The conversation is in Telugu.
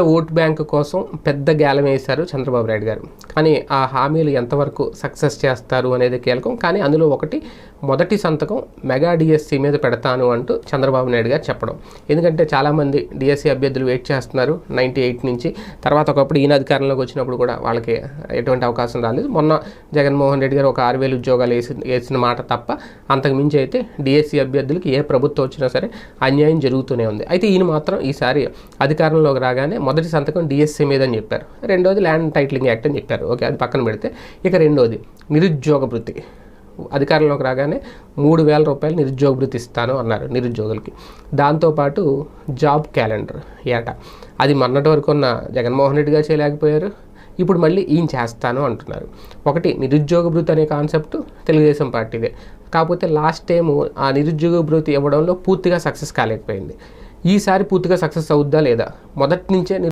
ఓట్ బ్యాంక్ కోసం పెద్ద గేలం వేశారు చంద్రబాబు నాయుడు గారు. కానీ ఆ హామీలు ఎంతవరకు సక్సెస్ చేస్తారు అనేది కీలకం. కానీ అందులో ఒకటి, మొదటి సంతకం మెగా డిఎస్సి మీద పెడతాను అంటూ చంద్రబాబు నాయుడు గారు చెప్పడం. ఎందుకంటే చాలామంది డిఎస్సి అభ్యర్థులు వెయిట్ చేస్తున్నారు 98 నుంచి. తర్వాత ఒకప్పుడు ఈయన అధికారంలోకి వచ్చినప్పుడు కూడా వాళ్ళకి ఎటువంటి అవకాశం రాలేదు. మొన్న జగన్మోహన్ రెడ్డి గారు ఒక 6000 ఉద్యోగాలు వేసిన మాట తప్ప అంతకు మించి అయితే డిఎస్సి అభ్యర్థులకి ఏ ప్రభుత్వం వచ్చినా సరే అన్యాయం జరుగుతూనే ఉంది. అయితే ఈయన మాత్రం ఈసారి అధికారంలోకి రాగానే మొదటి సంతకం డిఎస్సి మీద అని చెప్పారు. రెండోది ల్యాండ్ టైటిలింగ్ యాక్ట్ అని చెప్పారు. ఓకే, అది పక్కన పెడితే ఇక రెండోది నిరుద్యోగ భృతి. అధికారంలోకి రాగానే 3000 రూపాయలు నిరుద్యోగ భృతి ఇస్తాను అన్నారు నిరుద్యోగులకి. దాంతోపాటు జాబ్ క్యాలెండర్ ఏటా, అది మొన్నటి వరకు ఉన్న జగన్మోహన్ రెడ్డి గారు చేయలేకపోయారు. ఇప్పుడు మళ్ళీ ఈయన చేస్తాను అంటున్నారు. ఒకటి నిరుద్యోగ భృతి అనే కాన్సెప్ట్ తెలుగుదేశం పార్టీదే. కాకపోతే లాస్ట్ టైము ఆ నిరుద్యోగ భృతి ఇవ్వడంలో పూర్తిగా సక్సెస్ కాలేకపోయింది. ఈసారి పూర్తిగా సక్సెస్ అవుద్దా లేదా? మొదటి నుంచే